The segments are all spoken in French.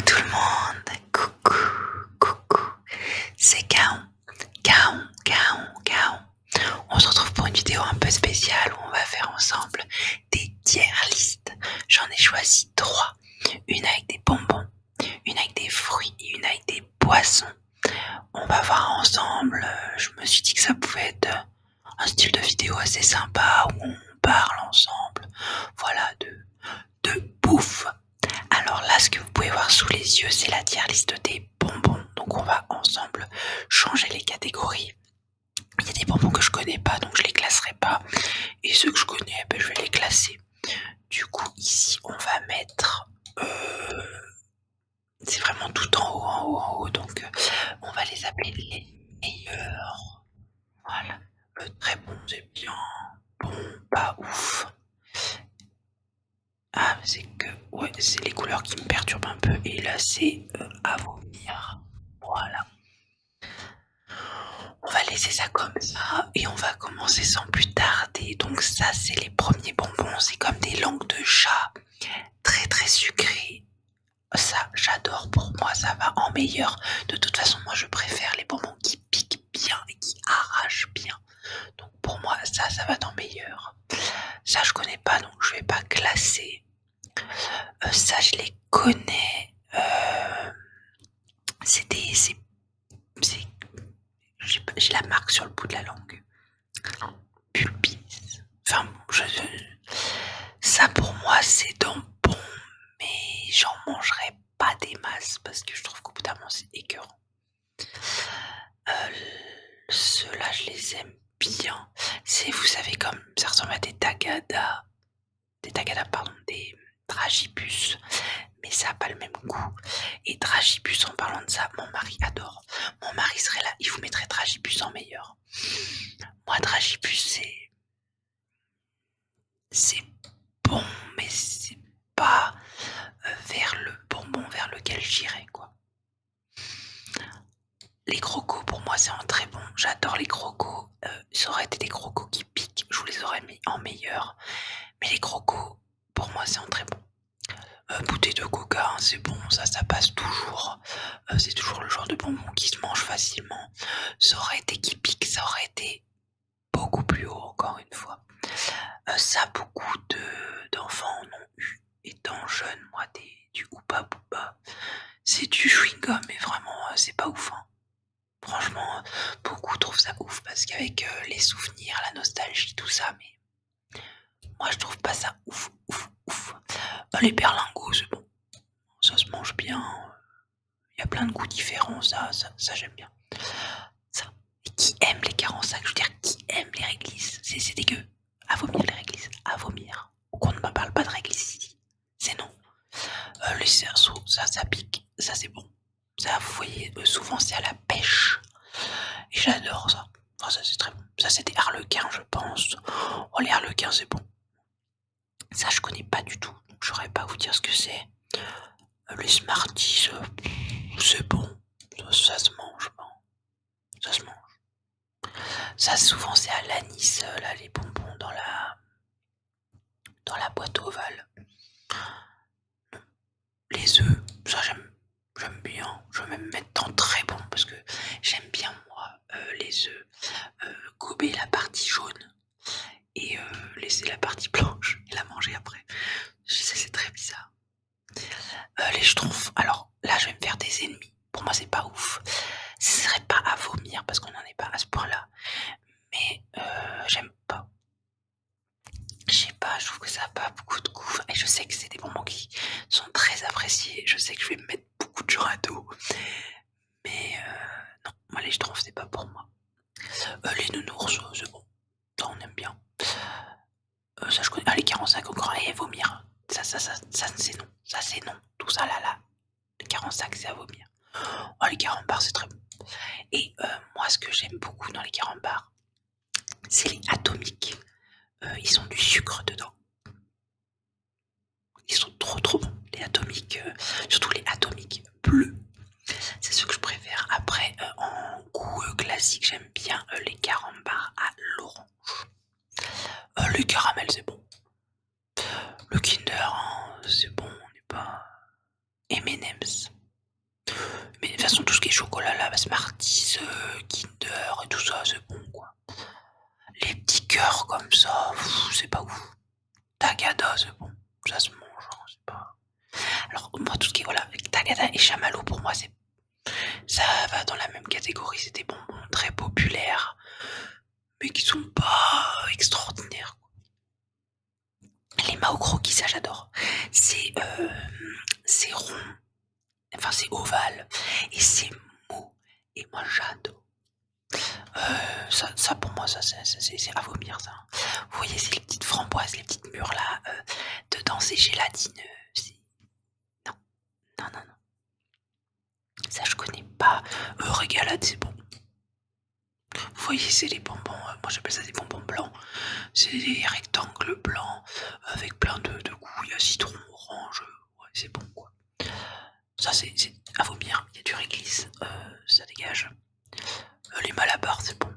tout le monde, coucou, coucou, c'est Gaon, Gaon, Gaon, Gaon. On se retrouve pour une vidéo un peu spéciale où on va faire ensemble des tier listes. J'en ai choisi 3, une avec des bonbons, une avec des fruits et une avec des boissons. On va voir ensemble, je me suis dit que ça pouvait être un style de vidéo assez sympa où on parle ensemble, voilà, de bouffe. Alors là, ce que vous pouvez voir sous les yeux, c'est la tier liste des bonbons. Donc on va ensemble changer les catégories. Il y a des bonbons que je connais pas, donc je les classerai pas. Et ceux que je connais, je vais les classer. Du coup, ici, on va mettre... c'est vraiment tout en haut, en haut, en haut. Donc on va les appeler les meilleurs. Voilà. Le très bon, c'est bien. Bon, pas ouf. Ah, c'est que, ouais, c'est les couleurs qui me perturbent un peu. Et là, c'est à vomir. Voilà. On va laisser ça comme ça et on va commencer sans plus tarder. Donc ça, c'est les premiers bonbons. C'est comme des langues de chat. Très, très sucrés. Ça, j'adore. Pour moi, ça va en meilleur. De toute façon, moi, je préfère les bonbons qui piquent bien et qui arrachent bien. Donc pour moi, ça va dans meilleur. Ça, je connais pas, donc je vais pas classer. Ça, je les connais. J'ai la marque sur le bout de la langue. Pulpis. Enfin, ça pour moi, c'est dans bon, mais j'en mangerai pas des masses parce que je trouve qu'au bout d'un moment, c'est écœurant. Ceux-là, je les aime bien. C'est, vous savez, comme ça ressemble à des tagada. Des dragibus, mais ça n'a pas le même goût. Et dragibus, en parlant de ça, mon mari adore. Mon mari serait là, il vous mettrait dragibus en meilleur. Moi, dragibus, c'est bon, mais c'est pas vers le bonbon vers lequel j'irais, quoi. Les crocos, pour moi, c'est un très bon. J'adore les crocos. Ça aurait été des crocos qui piquent, je vous les aurais mis en meilleur. Mais les crocos, pour moi, c'est un très bon. Bouteille de coca, hein, c'est bon, ça passe toujours. C'est toujours le genre de bonbon qui se mange facilement. Ça aurait été qui pique, ça aurait été beaucoup plus haut, encore une fois. Ça, beaucoup d'enfants en ont eu. Étant jeune, moi, du Oupa Booba. C'est du chewing-gum, mais vraiment, c'est pas ouf. Hein. Franchement, beaucoup trouvent ça ouf parce qu'avec les souvenirs, la nostalgie, tout ça, mais moi, je trouve pas ça ouf, ouf, ouf. Les berlingots, c'est bon. Ça se mange bien. Il y a plein de goûts différents, ça j'aime bien. Ça. Et qui aime les 45, je veux dire, qui aime les réglisses? C'est dégueu. À vomir les réglisses, à vomir. Qu'on ne me parle pas de réglisses ici. C'est non. Les cerceaux, ça pique, ça c'est bon. Ça, vous voyez, souvent c'est à la pêche. Et j'adore ça. Enfin, ça c'est très bon. Ça c'est des harlequins, je pense. Oh, les harlequins, c'est bon. Ça, je connais pas du tout. Donc, je saurais pas vous dire ce que c'est. Les Smarties, c'est bon. Ça se mange. Bon. Ça se mange. Ça, souvent, c'est à l'anis, là, les bonbons dans la boîte ovale. Les œufs, ça, j'aime bien. Je vais même mettre dans très bon parce que j'aime bien, moi, les œufs. Gober la partie jaune et laisser la partie blanche et la manger après. Je sais, c'est très bizarre. Les schtroumpfs, alors là je vais me faire des ennemis. Pour moi c'est pas ouf. Ce serait pas à vomir parce qu'on n'en est pas à ce point là. Mais j'aime pas. Je sais pas, je trouve que ça n'a pas beaucoup de goût. Et je sais que c'est des bonbons qui sont très appréciés. Je sais que je vais me mettre beaucoup de gens à dos. Mais non, moi les schtroumpfs c'est pas pour moi. Les nounours, c'est bon. Ça on aime bien. Ça je connais. Ah, les 45 encore et vomir. Ça c'est non. Ça c'est non. Tout ça là. Les 45 c'est à vomir. Oh, les carambars c'est très bon. Et moi ce que j'aime beaucoup dans les carambars, c'est les atomiques. Ils ont du sucre dedans. Ils sont trop bons. Les atomiques, surtout les atomiques bleus. C'est ce que je préfère. Après, en goût classique, j'aime bien les carambars à l'orange. Le caramel c'est bon. Le Kinder, hein, c'est bon, on n'est pas... M&M, M&M's. Mais de toute façon, tout ce qui est chocolat là, Smarties, Kinder et tout ça, c'est bon quoi. Les petits cœurs comme ça, c'est pas ouf. Tagada, c'est bon, ça se mange, hein, c'est pas. Alors moi, tout ce qui est voilà, Tagada et Chamallow, pour moi, ça va dans la même catégorie. C'est des bonbons très populaires, mais qui sont pas extraordinaires. Les Mao Croquis, ça j'adore. C'est rond, enfin c'est ovale et c'est mou. Et moi j'adore. Ça pour moi, ça c'est à vomir ça. Vous voyez, c'est les petites framboises, les petites mûres là. Dedans c'est gélatineux. Non, non, non, non. Ça je connais pas. Régalade, c'est bon. Vous voyez, c'est les bonbons, moi j'appelle ça des bonbons blancs. C'est des rectangles blancs avec plein de goûts. Il y a citron, orange, ouais, c'est bon quoi. Ça c'est à vomir, il y a du réglisse, ça dégage. Les malabars, c'est bon.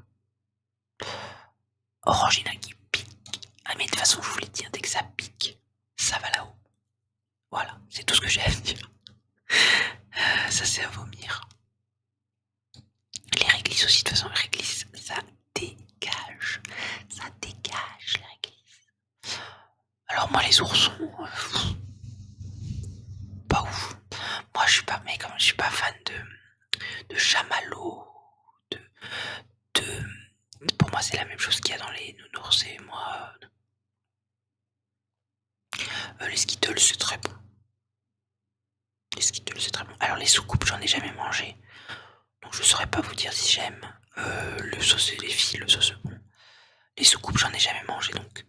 Orangina qui pique. Ah mais de toute façon, je vous l'ai dit, dès que ça pique, ça va là-haut. Voilà, c'est tout ce que j'ai à dire. Ça c'est à vomir. Les réglisses aussi, de toute façon, les réglisses, ça dégage. Ça dégage, les réglisses. Alors moi, les oursons, pas ouf. Moi, je suis pas, mais comme je suis pas fan de chamallows, pour moi, c'est la même chose qu'il y a dans les nounours et moi. Les Skittles, c'est très bon. Les Skittles, c'est très bon. Alors, les soucoupes, j'en ai jamais mangé. Donc, je saurais pas vous dire si j'aime. Le sauce et les filles, le sauce bon. Les soucoupes, j'en ai jamais mangé, donc.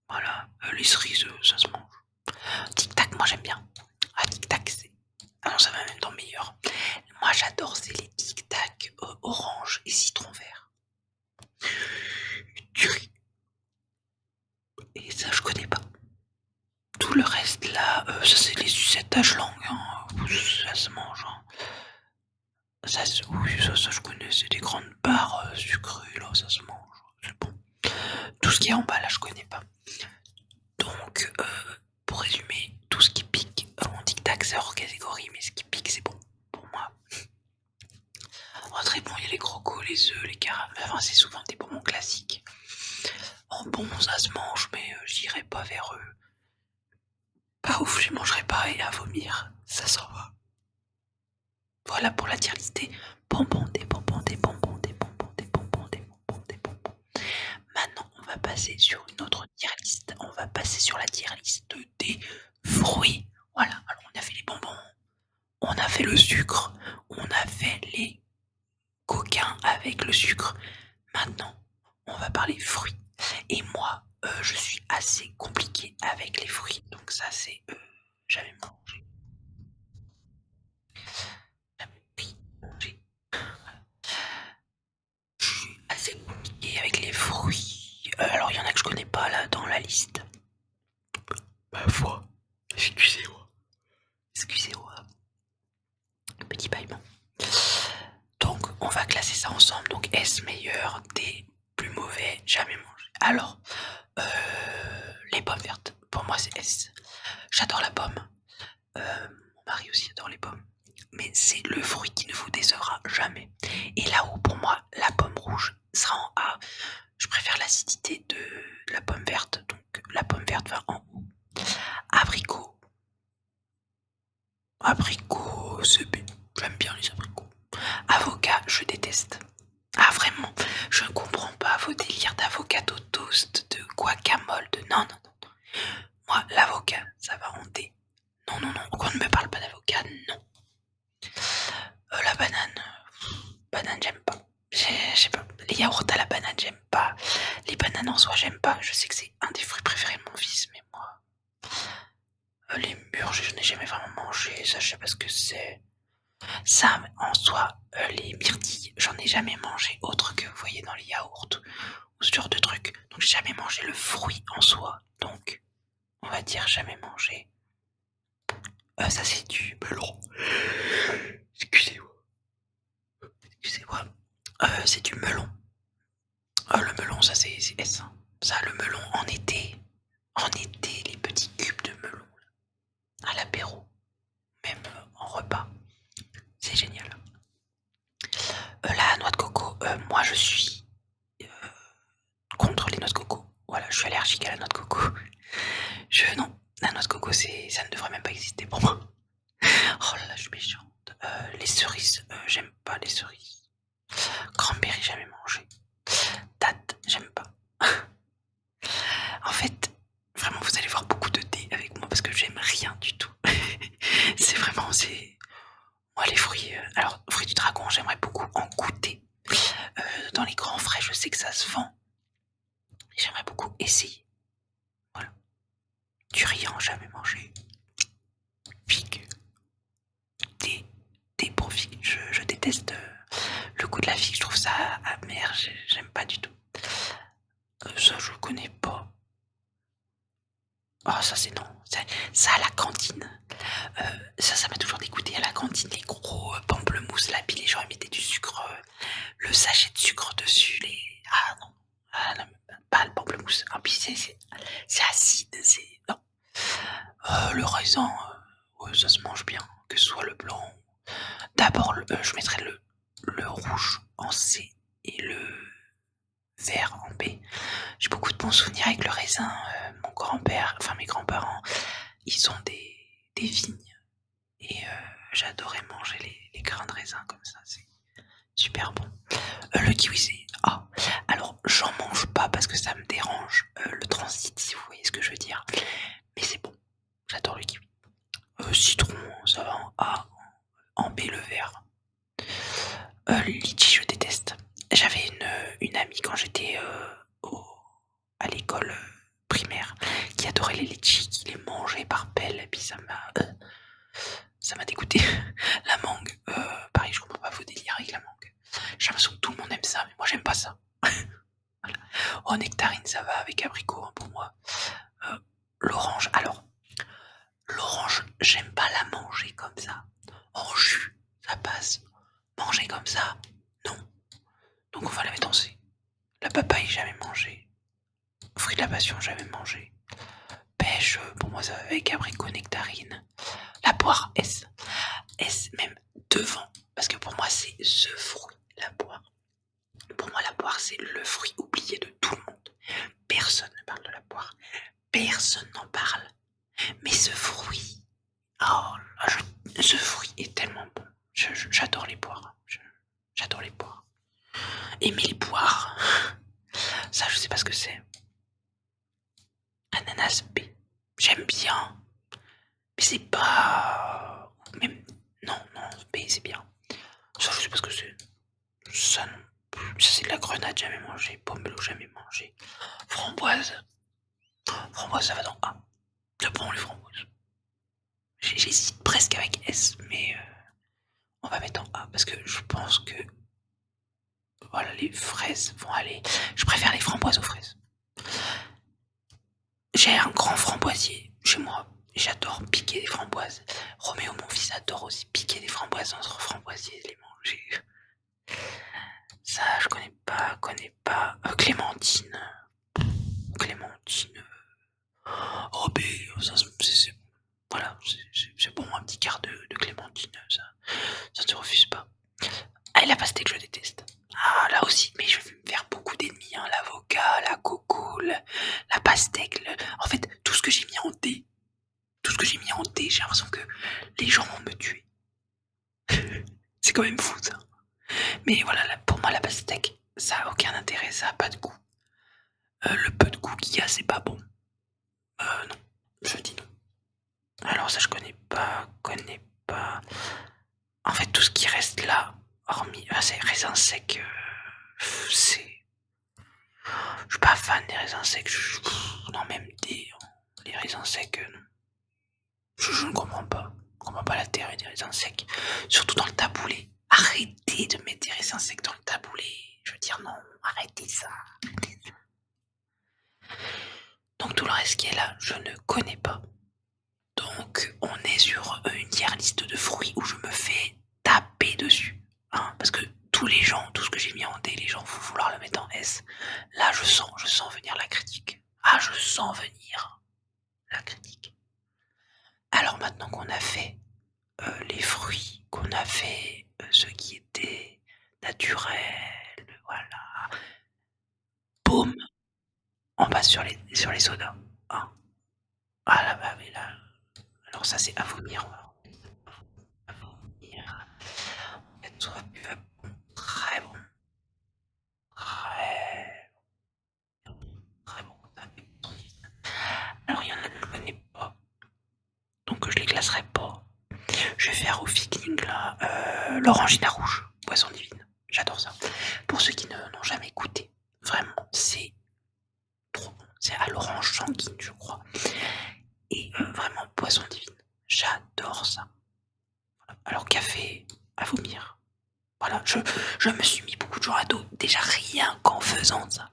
Voilà. Les cerises, ça se mange. Tic Tac, moi, j'aime bien. Ah, Tic Tac, c'est. Ah non, ça va même dans le meilleur. Moi, j'adore, c'est les Tic Tac orange et citron vert. Et ça, je connais pas. Tout le reste là, ça c'est les sucettes à langue, hein. Ça se mange. Hein. Oui, ça je connais, c'est des grandes barres sucrées là, ça se mange. C'est bon. Tout ce qui est en bas là, je connais pas. Donc, pour résumer, tout ce qui pique, on dit que c'est hors catégorie, mais ce qui pique c'est bon pour moi. Oh, très bon, il y a les crocos, les œufs, les caramels, enfin c'est souvent des bonbons classiques. En bon, ça se mange, mais j'irai pas vers eux. Pas ouf, je mangerai pas et à vomir, ça s'en va. Voilà pour la tier list des bonbons, des bonbons, des bonbons, des bonbons, des bonbons, des bonbons, des bonbons. Maintenant, on va passer sur une autre tier list. On va passer sur la tier list des fruits. Voilà, alors on a fait les bonbons, on a fait le sucre, on a fait les coquins avec le sucre. Maintenant, on va parler fruits. Et moi, je suis assez compliqué avec les fruits. Donc ça, c'est jamais mangé. Je suis assez compliqué avec les fruits. Alors, il y en a que je connais pas là dans la liste. Ma foi, excusez-moi. Excusez-moi. Petit bâillement. Donc, on va classer ça ensemble. Donc, S meilleur, D plus mauvais, jamais mangé. Alors, les pommes vertes, pour moi c'est S. J'adore la pomme. Mon mari aussi adore les pommes. Mais c'est le fruit qui ne vous décevra jamais. Et là-haut, pour moi, la pomme rouge sera en A. Je préfère l'acidité de la pomme verte. Donc, la pomme verte va en haut. Abricot. Abricot, c'est bien. J'aime bien les abricots. Avocat, je déteste. Ah vraiment, je ne comprends pas vos délires d'avocat au toast, de guacamole, de non, non, non. Moi, l'avocat, ça va en D. Non, non, non, qu'on ne me parle pas d'avocat, non. La banane, banane, j'aime pas. Je sais pas, les yaourts à la banane, j'aime pas. Les bananes en soi, j'aime pas. Je sais que c'est un des fruits préférés de mon fils, mais moi... les mûres, je n'ai jamais vraiment mangé, ça je sais pas ce que c'est. Ça, en soi, les myrtilles, j'en ai jamais mangé autre que, vous voyez, dans les yaourts ou ce genre de trucs. Donc j'ai jamais mangé le fruit en soi. Donc, on va dire jamais mangé. Ça c'est du melon. Excusez-moi. Excusez-moi. C'est du melon. Le melon, ça c'est S. Hein. Ça, le melon en été. En été, les petits cubes de melon. À l'apéro. Même en je suis contre les noix de coco. Voilà, je suis allergique à la noix de coco. Non, la noix de coco, ça ne devrait même pas exister pour moi. Oh là là, je suis méchante. Les cerises, j'aime pas les cerises. Cranberry, jamais mangé. Date, j'aime pas. En fait, vraiment, vous allez voir beaucoup de thé avec moi parce que j'aime rien du tout. C'est vraiment, moi les fruits. Alors, fruits du dragon, j'aimerais beaucoup en goûter. Dans les grands frais, je sais que ça se vend. J'aimerais beaucoup essayer. Voilà. Du riz, jamais mangé. Figue. Thé pour figue. Je déteste le goût de la figue. Je trouve ça amer. J'aime pas du tout. Ça, je connais pas. Oh, ça, c'est non. Ça, à la cantine. Ça m'a toujours dégoûté à la cantine. Les gros pamplemousses, là, puis les gens ils mettaient du sucre, le sachet de sucre dessus. Ah non. Ah non, pas le pamplemousse. Ah, puis c'est acide. Non. Le raisin, ouais, ça se mange bien. Que ce soit le blanc. D'abord, je mettrais le rouge en C et le vert en B. J'ai beaucoup de bons souvenirs avec le raisin. Mon grand-père, enfin mes grands-parents, ils ont des vignes. Et j'adorais manger les grains de raisin comme ça. C'est super bon. Le kiwi, c'est... Ah, alors j'en mange pas parce que ça me dérange le transit, si vous voyez ce que je veux dire. Mais c'est bon. J'adore le kiwi. Citron, ça va en A. En B, le vert. Le litchi, je déteste. J'avais une amie quand j'étais à l'école primaire qui adorait les litchis, qui les mangeait par pelle, et puis ça m'a dégoûté. La mangue, pareil, je comprends pas vos délires avec la mangue. J'ai l'impression que tout le monde aime ça, mais moi j'aime pas ça. Voilà. Oh, nectarine, ça va avec abricot hein, pour moi. L'orange, alors, l'orange, j'aime pas la manger comme ça. En jus, ça passe. Manger comme ça, non. Donc on va la mettre en C. La papaye, jamais mangé. Fruit de la passion, jamais mangé. Pêche, pour moi ça va avec abricot, nectarine. La poire, S. S même devant. Parce que pour moi c'est ce fruit, la poire. Pour moi la poire c'est le fruit oublié de tout le monde. Personne ne parle de la poire. Personne n'en parle. Mais ce fruit, oh, ce fruit est tellement bon. J'adore les poires. J'adore les poires. Aimer les poires. Ça je sais pas ce que c'est. Ananas B. J'aime bien. Mais c'est pas... Même... Non, B c'est bien. Ça je sais pas ce que c'est. Ça non plus. Ça c'est de la grenade, jamais mangé. Pomelo, jamais mangé. Framboise. Framboise ça va dans A. C'est bon les framboises. J'hésite presque avec S, mais on va mettre en A parce que je pense que voilà, les fraises vont aller. Je préfère les framboises aux fraises. J'ai un grand framboisier chez moi. J'adore piquer des framboises. Roméo, mon fils, adore aussi piquer des framboises dans son framboisier et les manger. Ça, je connais pas. Clémentine. Clémentine. Oh, ça, c'est voilà, c'est bon, un petit quart de clémentine, ça ne se refuse pas. Ah, et la pastèque, je déteste. Ah, là aussi, mais je vais me faire beaucoup d'ennemis, hein, l'avocat, la coco, la pastèque, en fait, tout ce que j'ai mis en D, j'ai l'impression que les gens vont me tuer. C'est quand même fou, ça. Mais voilà, pour moi, la pastèque, ça a aucun intérêt, ça a pas de goût. Le peu de goût qu'il y a, c'est pas bon. Non, je dis non. Alors ça je connais pas. En fait tout ce qui reste là, hormis c'est raisins secs, c'est... Je suis pas fan des raisins secs, non même les raisins secs, non. Je ne comprends pas. Je comprends pas l'intérêt des raisins secs. Surtout dans le taboulé. Arrêtez de mettre des raisins secs dans le taboulé. Je veux dire non, arrêtez ça. Donc tout le reste qui est là, je ne connais pas. Donc on est sur une tier liste de fruits où je me fais taper dessus. Hein, parce que tous les gens, tout ce que j'ai mis en D, les gens vont vouloir le mettre en S. Là je sens venir la critique. Ah, je sens venir la critique. Alors maintenant qu'on a fait les fruits, qu'on a fait ce qui était naturel, voilà, on passe sur les sodas. Ah, ah là, bah, mais là, alors ça c'est à vomir. À vomir. Être soit buvable, très bon, très, très bon. Alors il y en a que je connais pas, donc je les classerai pas. Je vais faire au feeling là, l'orangina rouge, boisson divine. J'adore ça. Pour ceux qui n'ont jamais goûté, vraiment, c'est trop bon. C'est à l'orange sanguine, je crois. Et vraiment, boisson divine. J'adore ça. Alors café, à vomir. Voilà, je me suis mis beaucoup de jours à dos, déjà rien qu'en faisant ça.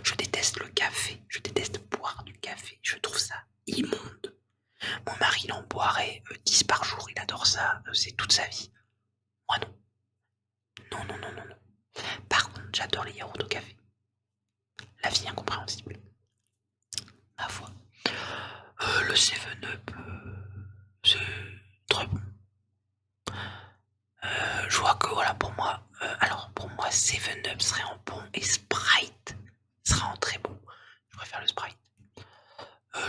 Je déteste le café, je déteste boire du café, je trouve ça immonde. Mon mari il en boirait 10 par jour, il adore ça, c'est toute sa vie. Moi non. Non, non, non, non, non. Par contre, j'adore les yaourts au café. La vie incompréhensible. Ma foi. Le 7-Up, c'est très bon. Je vois que voilà pour moi, alors pour moi 7-Up serait en bon et Sprite serait en très bon. Je préfère le Sprite.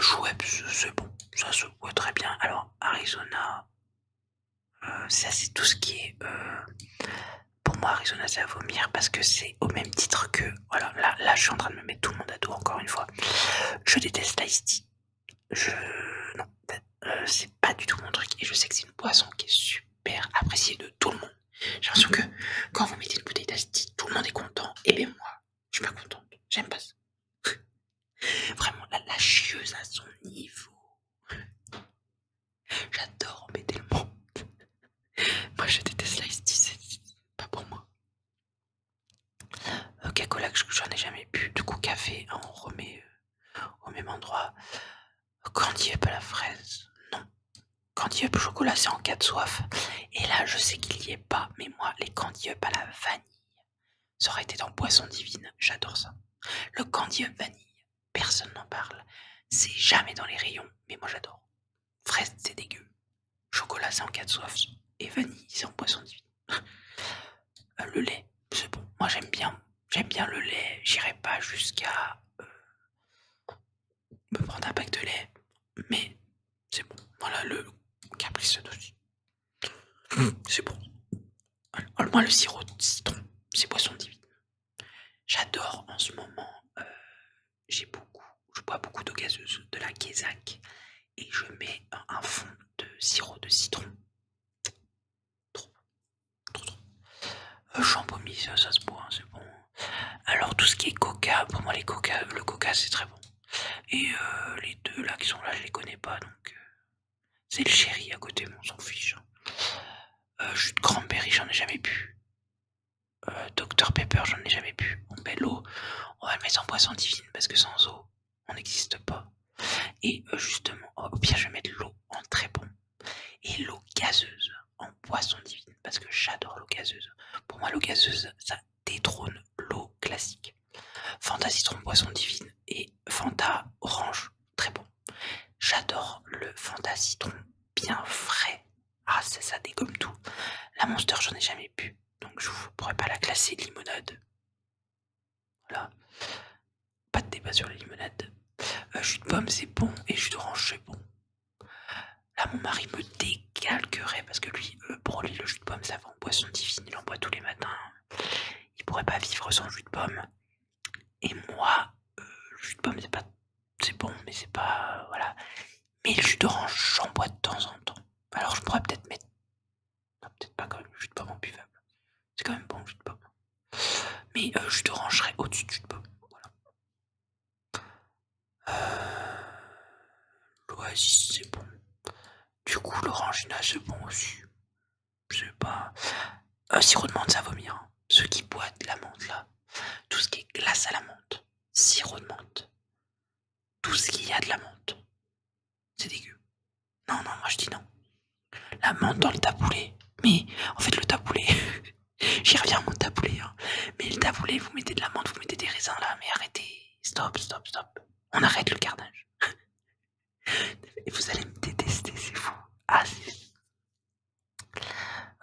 Schweppes, c'est bon, ça se voit très bien. Alors Arizona, ça c'est tout ce qui est... pour moi Arizona c'est à vomir parce que c'est au même titre que... Voilà, là je suis en train de me mettre tout le monde à dos encore une fois. Je déteste l'Ice Tea. Non, c'est pas du tout mon truc et je sais que c'est une boisson qui est super appréciée de tout le monde. J'ai l'impression que quand vous mettez une bouteille d'Ice Tea, tout le monde est content. Et bien moi, je suis pas contente. J'aime pas ça. Vraiment, la chieuse à son niveau. J'adore embêter le monde. Moi, je déteste l'Ice Tea, c'est pas pour moi. Coca-Cola, j'en ai jamais bu. Du coup, café, on remet au même endroit. Candy Up à la fraise, non. Candy Up au chocolat, c'est en cas de soif. Et là, je sais qu'il y est pas, mais moi, les Candy Up à la vanille, ça aurait été dans Boisson Divine, j'adore ça. Le Candy Up vanille, personne n'en parle. C'est jamais dans les rayons, mais moi j'adore. Fraise, c'est dégueu. Chocolat, c'est en cas de soif. Et vanille, c'est en Boisson Divine. Le lait, c'est bon. Moi, j'aime bien. J'aime bien le lait. J'irai pas jusqu'à me prendre un pack de lait. Mais c'est bon. Voilà le caprice aussi. C'est bon. Moi, le sirop de citron, c'est Boisson Divine. J'adore en ce moment. Je bois beaucoup d'eau gazeuse, de la Kézak. Et je mets un fond de sirop de citron. Trop, trop, trop. Champomis, ça se boit, hein, c'est bon. Alors tout ce qui est coca, pour moi le coca c'est très bon. Et les deux là qui sont là, je les connais pas, donc c'est le chéri à côté, mais on s'en fiche. Jus de cranberry, j'en ai jamais bu. Dr Pepper, j'en ai jamais bu. Bon ben l'eau, on va le mettre en boisson divine parce que sans eau, on n'existe pas. Et justement, au pire je vais mettre l'eau en très bon. Et l'eau gazeuse en boisson divine parce que j'adore l'eau gazeuse. Pour moi l'eau gazeuse, ça détrône l'eau classique. Fanta citron boisson divine et Fanta orange, très bon. J'adore le Fanta citron bien frais. Ah, ça dégomme tout. La Monster, j'en ai jamais bu, donc je ne pourrais pas la classer limonade. Voilà. Pas de débat sur la limonade. Jus de pomme, c'est bon, et jus d'orange, c'est bon. Là, mon mari me décalquerait parce que lui, pour lui, le jus de pomme, ça va en boisson divine, il en boit tous les matins. Il pourrait pas vivre sans jus de pomme. Et moi, le jus de pomme, c'est bon, mais c'est pas, voilà. Mais le jus d'orange, j'en bois de temps en temps. Alors je pourrais peut-être mettre, non, peut-être pas quand même le jus de pomme en buvable. C'est quand même bon le jus de pomme. Mais jus d'orange serait au-dessus du jus de pomme. Voilà. L'oasis, c'est bon. Du coup, l'orangina, c'est bon aussi. C'est pas. Sirop de menthe, ça vomir. Hein. Ceux qui boivent de la menthe là, tout ce qui est glace à la menthe, sirop de menthe, tout ce qu'il y a de la menthe, c'est dégueu. Non, non, moi je dis non. La menthe dans le taboulé. Mais en fait, le taboulé, j'y reviens à mon taboulé. Hein. Mais le taboulé, vous mettez de la menthe, vous mettez des raisins là, mais arrêtez. Stop, stop, stop. On arrête le carnage. Et vous allez me détester, c'est fou. Ah,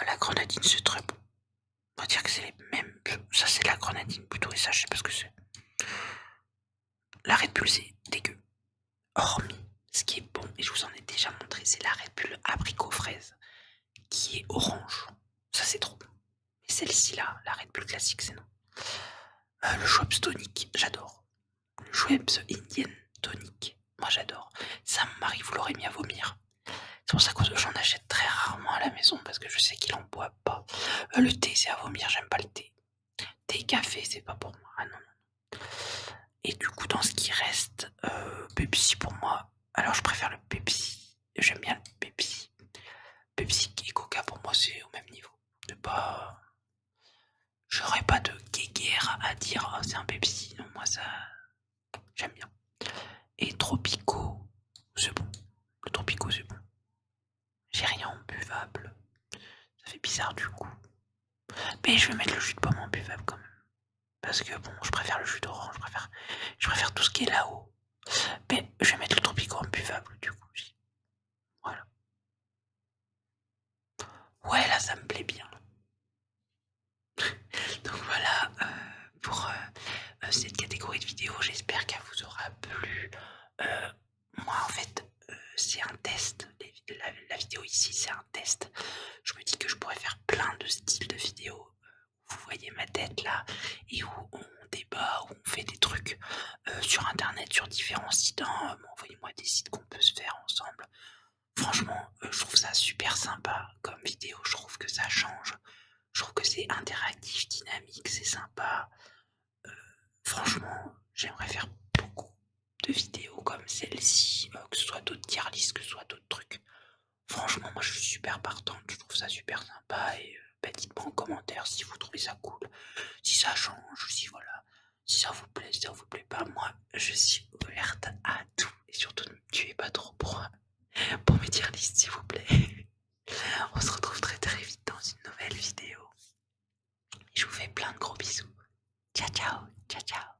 la grenadine, c'est très bon. On va dire que c'est les mêmes. Ça, c'est la grenadine plutôt, et ça, je sais pas ce que c'est. la Red Bull c'est dégueu. Hormis ce qui est bon, et je vous en ai déjà montré, c'est la Red Bull abricot fraise qui est orange. Ça c'est trop bon. Mais celle-ci là, la Red Bull classique, c'est non. Le Schweppes tonic, j'adore. Le Schweppes Indian tonic, moi j'adore. Ça m'arrive, vous l'aurez mis à vomir. C'est pour ça que j'en achète très rarement à la maison parce que je sais qu'il en boit pas. Le thé c'est à vomir, j'aime pas le thé. Thé, café, c'est pas pour moi. Ah non, non. Et du coup, dans ce qui reste, Pepsi pour moi. Alors je préfère le Pepsi. J'aime bien le Pepsi. Pepsi et Coca pour moi c'est au même niveau. C'est pas. J'aurais pas de guéguerre à dire oh, c'est un Pepsi. Non, moi ça. J'aime bien. Et Tropico, c'est bon. Le Tropico c'est bon. J'ai rien en buvable. Ça fait bizarre du coup. Mais je vais mettre le jus de pomme en buvable quand même. Parce que bon, je préfère le jus d'orange, je préfère tout ce qui est là-haut. Mais je vais mettre le Tropico en buvable du coup aussi. Voilà. Ouais, là ça me plaît bien. Donc voilà pour cette catégorie de vidéos. J'espère qu'elle vous aura plu. Moi en fait, c'est un test. La vidéo ici, c'est un test. Je me dis que je pourrais faire plein de styles de vidéos. Vous voyez ma tête là, et où on débat, où on fait des trucs sur internet, sur différents sites. Hein. Envoyez-moi des sites qu'on peut se faire ensemble. Franchement, je trouve ça super sympa comme vidéo. Je trouve que ça change. Je trouve que c'est interactif, dynamique, c'est sympa. Franchement, j'aimerais faire beaucoup de vidéos comme celle-ci, que ce soit d'autres tier lists, que ce soit d'autres trucs. Franchement, moi je suis super partante, je trouve ça super sympa et dites-moi en commentaire si vous trouvez ça cool, si ça change, si voilà, si ça vous plaît, si ça vous plaît pas. Moi, je suis ouverte à tout et surtout ne me tuez pas trop pour mes tier lists s'il vous plaît. On se retrouve très très vite dans une nouvelle vidéo. Et je vous fais plein de gros bisous. Ciao ciao, ciao ciao.